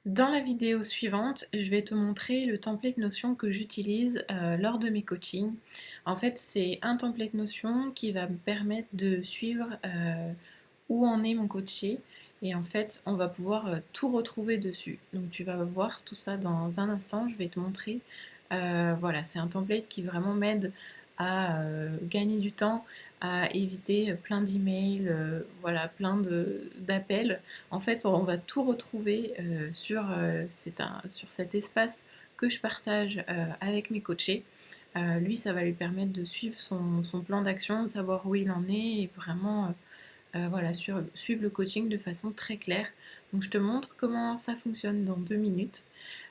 Dans la vidéo suivante, je vais te montrer le template Notion que j'utilise lors de mes coachings. En fait, c'est un template Notion qui va me permettre de suivre où en est mon coaché. Et en fait, on va pouvoir tout retrouver dessus. Donc tu vas voir tout ça dans un instant, je vais te montrer. Voilà, c'est un template qui vraiment m'aide à gagner du temps, à éviter plein d'emails, voilà, d'appels. En fait, on va tout retrouver sur cet espace que je partage avec mes coachés. Lui, ça va lui permettre de suivre son plan d'action, de savoir où il en est et vraiment voilà, suivre le coaching de façon très claire. Donc je te montre comment ça fonctionne dans 2 minutes.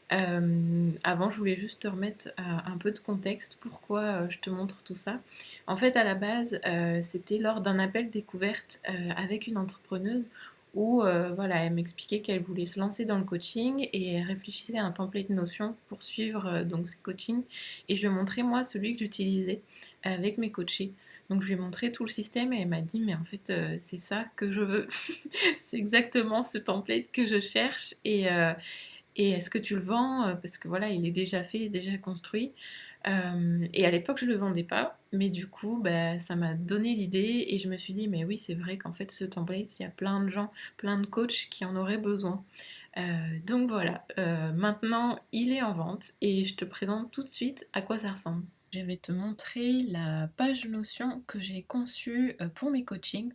Avant, je voulais juste te remettre un peu de contexte, pourquoi je te montre tout ça. En fait, à la base, c'était lors d'un appel découverte avec une entrepreneuse où voilà, elle m'expliquait qu'elle voulait se lancer dans le coaching et elle réfléchissait à un template Notion pour suivre donc ses coachings. Et je lui ai montré moi celui que j'utilisais avec mes coachés. Donc je lui ai montré tout le système et elle m'a dit mais en fait c'est ça que je veux. C'est exactement ce template que je cherche et est-ce que tu le vends? Parce que voilà, il est déjà fait, déjà construit. Et à l'époque, je le vendais pas, mais du coup, bah, ça m'a donné l'idée et je me suis dit, mais oui, c'est vrai qu'en fait, ce template, il y a plein de gens, plein de coachs qui en auraient besoin. Donc voilà, maintenant, il est en vente et je te présente tout de suite à quoi ça ressemble. Je vais te montrer la page Notion que j'ai conçue pour mes coachings.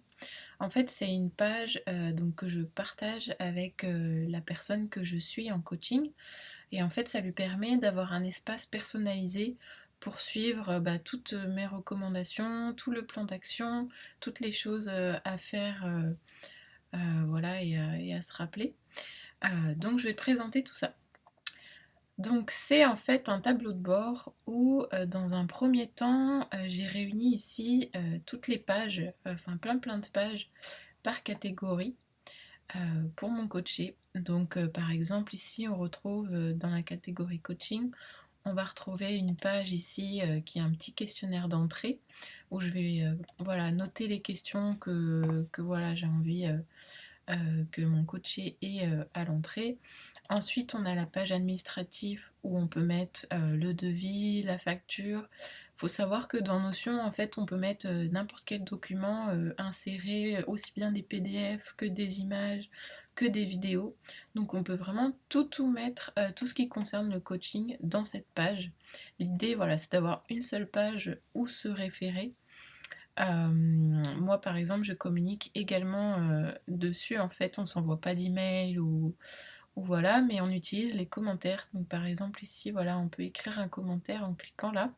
En fait, c'est une page donc, que je partage avec la personne que je suis en coaching. Et en fait, ça lui permet d'avoir un espace personnalisé pour suivre bah, toutes mes recommandations, tout le plan d'action, toutes les choses à faire voilà, et à se rappeler. Donc, je vais te présenter tout ça. Donc c'est en fait un tableau de bord où dans un premier temps j'ai réuni ici toutes les pages, enfin plein de pages par catégorie pour mon coaché. Donc par exemple ici on retrouve dans la catégorie coaching, on va retrouver une page ici qui est un petit questionnaire d'entrée où je vais voilà, noter les questions que voilà, j'ai envie que mon coaché ait à l'entrée. Ensuite, on a la page administrative où on peut mettre le devis, la facture. Il faut savoir que dans Notion, en fait, on peut mettre n'importe quel document inséré, aussi bien des PDF que des images, que des vidéos. Donc on peut vraiment tout mettre, tout ce qui concerne le coaching dans cette page. L'idée, voilà, c'est d'avoir une seule page où se référer. Moi, par exemple, je communique également dessus. En fait, on s'envoie pas d'email ou voilà, mais on utilise les commentaires. Donc, par exemple, ici, voilà, on peut écrire un commentaire en cliquant là.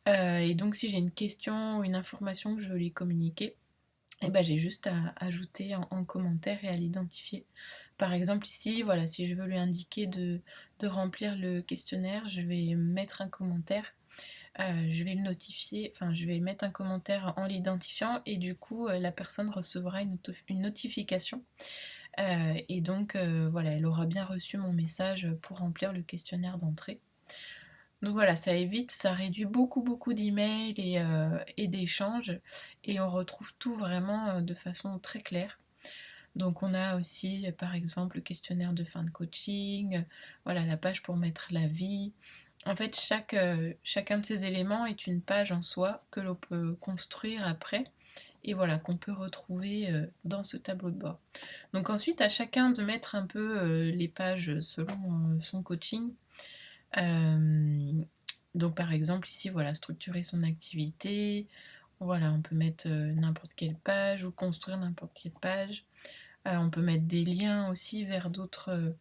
Et donc, si j'ai une question ou une information que je veux lui communiquer, et ben, j'ai juste à ajouter en commentaire et à l'identifier. Par exemple, ici, voilà, si je veux lui indiquer de remplir le questionnaire, je vais mettre un commentaire. Je vais le notifier, enfin je vais mettre un commentaire en l'identifiant et du coup la personne recevra une notification et donc voilà, elle aura bien reçu mon message pour remplir le questionnaire d'entrée. Donc voilà, ça évite, ça réduit beaucoup d'emails et d'échanges et on retrouve tout vraiment de façon très claire. Donc on a aussi par exemple le questionnaire de fin de coaching, voilà la page pour mettre l'avis. En fait chacun de ces éléments est une page en soi que l'on peut construire après et voilà qu'on peut retrouver dans ce tableau de bord. Donc ensuite à chacun de mettre un peu les pages selon son coaching. Donc par exemple ici voilà structurer son activité, voilà on peut mettre n'importe quelle page ou construire n'importe quelle page. On peut mettre des liens aussi vers d'autres,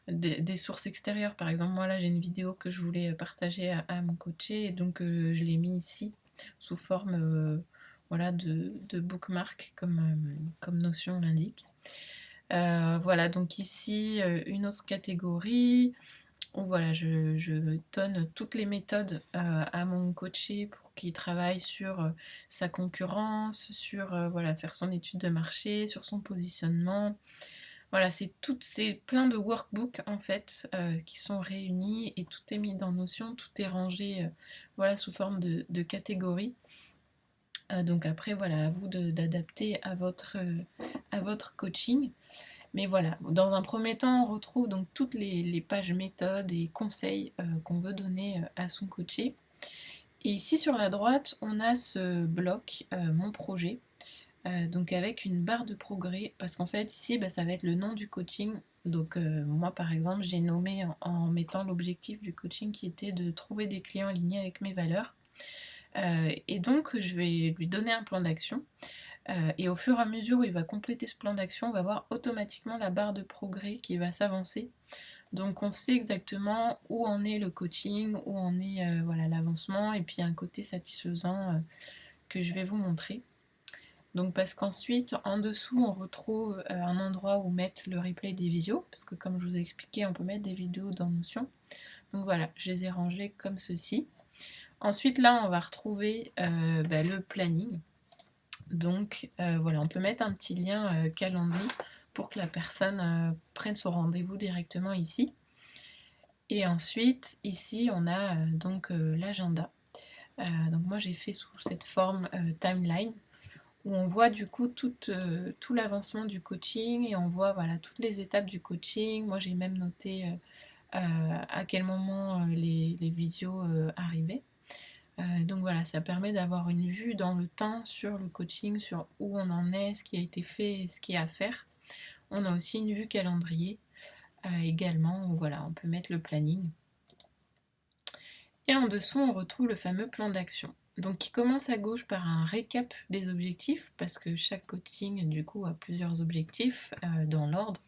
des sources extérieures. Par exemple, moi là j'ai une vidéo que je voulais partager à mon coaché et donc je l'ai mis ici sous forme voilà, de bookmark comme Notion l'indique. Voilà, donc ici une autre catégorie où voilà, je donne toutes les méthodes à mon coaché pour qu'il travaille sur sa concurrence, sur voilà, faire son étude de marché, sur son positionnement. Voilà, c'est plein de workbooks en fait qui sont réunis et tout est mis dans Notion, tout est rangé voilà, sous forme de catégories. Donc après, voilà, à vous d'adapter à votre coaching. Mais voilà, dans un premier temps, on retrouve donc toutes les pages méthodes et conseils qu'on veut donner à son coaché. Et ici sur la droite, on a ce bloc, mon projet, donc avec une barre de progrès, parce qu'en fait ici, bah, ça va être le nom du coaching. Donc moi par exemple, j'ai nommé en mettant l'objectif du coaching qui était de trouver des clients alignés avec mes valeurs. Et donc je vais lui donner un plan d'action. Et au fur et à mesure où il va compléter ce plan d'action, on va voir automatiquement la barre de progrès qui va s'avancer. Donc on sait exactement où en est le coaching, où en est voilà, l'avancement, et puis un côté satisfaisant que je vais vous montrer. Donc parce qu'ensuite, en dessous, on retrouve un endroit où mettre le replay des visios, parce que comme je vous ai expliqué, on peut mettre des vidéos dans Notion. Donc voilà, je les ai rangées comme ceci. Ensuite, là, on va retrouver le planning. Donc voilà, on peut mettre un petit lien calendrier pour que la personne prenne son rendez-vous directement ici. Et ensuite, ici, on a donc l'agenda. Donc moi, j'ai fait sous cette forme timeline, où on voit du coup tout l'avancement du coaching, et on voit voilà, toutes les étapes du coaching. Moi, j'ai même noté à quel moment les visios arrivaient. Donc voilà, ça permet d'avoir une vue dans le temps sur le coaching, sur où on en est, ce qui a été fait, ce qui est à faire. On a aussi une vue calendrier également, où voilà, on peut mettre le planning. Et en dessous, on retrouve le fameux plan d'action. Donc qui commence à gauche par un récap des objectifs, parce que chaque coaching du coup a plusieurs objectifs dans l'ordre.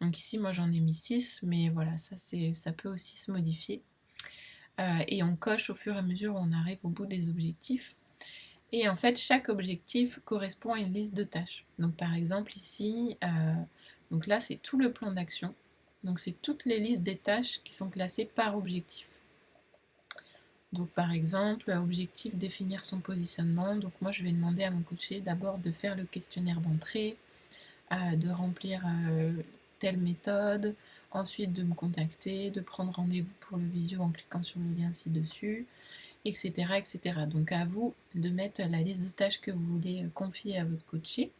Donc ici, moi j'en ai mis 6, mais voilà, ça peut aussi se modifier. Et on coche au fur et à mesure où on arrive au bout des objectifs. Et en fait, chaque objectif correspond à une liste de tâches. Donc par exemple ici, donc là c'est tout le plan d'action. Donc c'est toutes les listes des tâches qui sont classées par objectif. Donc par exemple, objectif définir son positionnement. Donc moi je vais demander à mon coaché d'abord de faire le questionnaire d'entrée, de remplir telle méthode, ensuite de me contacter, de prendre rendez-vous pour le visio en cliquant sur le lien ci-dessus, etc., etc. Donc à vous de mettre la liste de tâches que vous voulez confier à votre coaché.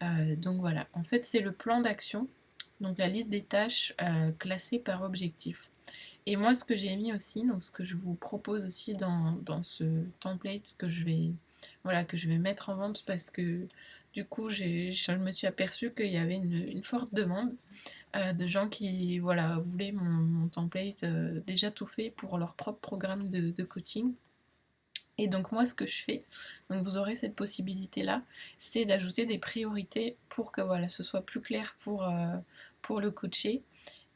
Donc voilà, en fait c'est le plan d'action, donc la liste des tâches classées par objectif. Et moi ce que j'ai mis aussi, donc ce que je vous propose aussi dans ce template que je vais mettre en vente, parce que du coup je me suis aperçue qu'il y avait une forte demande de gens qui voulaient mon template déjà tout fait pour leur propre programme de coaching. Et donc moi ce que je fais, donc vous aurez cette possibilité là, c'est d'ajouter des priorités pour que voilà, ce soit plus clair pour le coacher,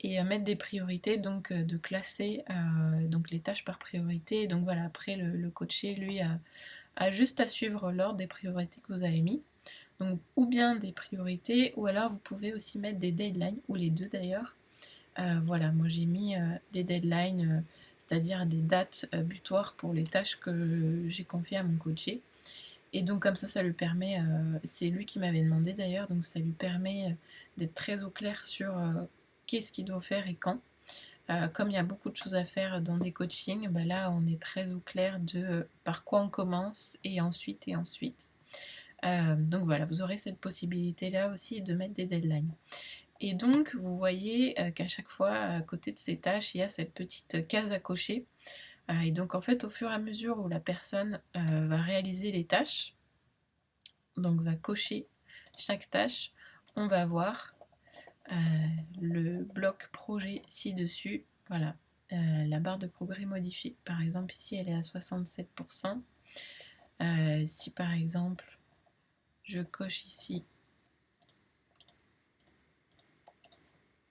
et mettre des priorités, donc de classer donc les tâches par priorité. Donc voilà, après le coacher lui a juste à suivre l'ordre des priorités que vous avez mis. Donc ou bien des priorités, ou alors vous pouvez aussi mettre des deadlines, ou les deux d'ailleurs. Voilà, moi j'ai mis des deadlines, c'est-à-dire des dates butoirs pour les tâches que j'ai confiées à mon coaché. Et donc comme ça lui permet, c'est lui qui m'avait demandé d'ailleurs, donc ça lui permet d'être très au clair sur qu'est-ce qu'il doit faire et quand. Comme il y a beaucoup de choses à faire dans des coachings, bah là on est très au clair de par quoi on commence, et ensuite et ensuite. Donc voilà, vous aurez cette possibilité là aussi de mettre des deadlines. Et donc, vous voyez qu'à chaque fois, à côté de ces tâches, il y a cette petite case à cocher. Et donc, en fait, au fur et à mesure où la personne va réaliser les tâches, donc va cocher chaque tâche, on va voir le bloc projet ci-dessus. Voilà, la barre de progrès modifiée. Par exemple, ici, elle est à 67%. Si par exemple, je coche ici,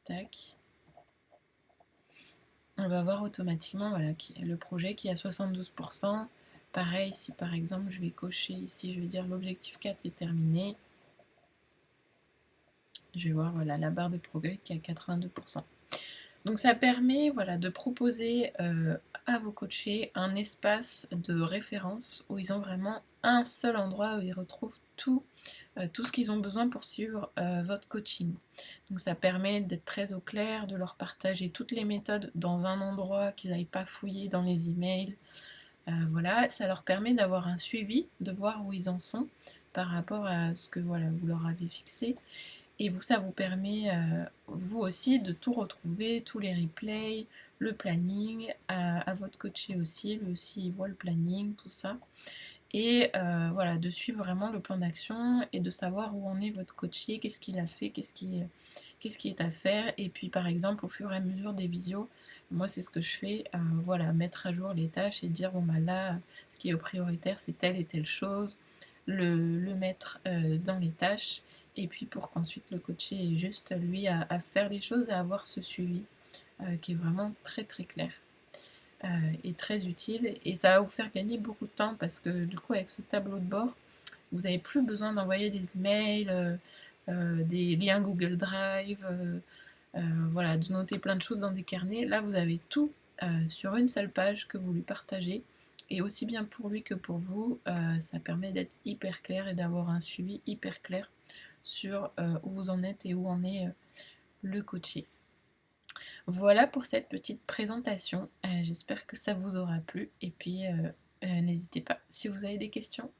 tac, on va voir automatiquement voilà, le projet qui est à 72%. Pareil, si par exemple je vais cocher ici, je vais dire l'objectif 4 est terminé, je vais voir voilà, la barre de progrès qui est à 82%. Donc ça permet voilà, de proposer à vos coachés un espace de référence où ils ont vraiment un seul endroit où ils retrouvent tout ce qu'ils ont besoin pour suivre votre coaching. Donc ça permet d'être très au clair, de leur partager toutes les méthodes dans un endroit, qu'ils n'aillent pas fouiller dans les emails. Voilà, ça leur permet d'avoir un suivi, de voir où ils en sont par rapport à ce que voilà, vous leur avez fixé. Et vous, ça vous permet, vous aussi, de tout retrouver, tous les replays, le planning, à votre coaché aussi, lui aussi il voit le planning, tout ça. Et voilà, de suivre vraiment le plan d'action et de savoir où en est votre coaché, qu'est-ce qu'il a fait, qu'est-ce qui est à faire. Et puis par exemple, au fur et à mesure des visios, moi c'est ce que je fais, voilà, mettre à jour les tâches et dire bon bah là, ce qui est prioritaire c'est telle et telle chose, le mettre dans les tâches, et puis pour qu'ensuite le coaché ait juste lui à faire les choses et à avoir ce suivi qui est vraiment très très clair et très utile. Et ça va vous faire gagner beaucoup de temps parce que du coup avec ce tableau de bord, vous n'avez plus besoin d'envoyer des emails, des liens Google Drive, voilà, de noter plein de choses dans des carnets. Là, vous avez tout sur une seule page que vous lui partagez. Et aussi bien pour lui que pour vous, ça permet d'être hyper clair et d'avoir un suivi hyper clair sur où vous en êtes et où en est le coaché. Voilà pour cette petite présentation. J'espère que ça vous aura plu. Et puis, n'hésitez pas si vous avez des questions.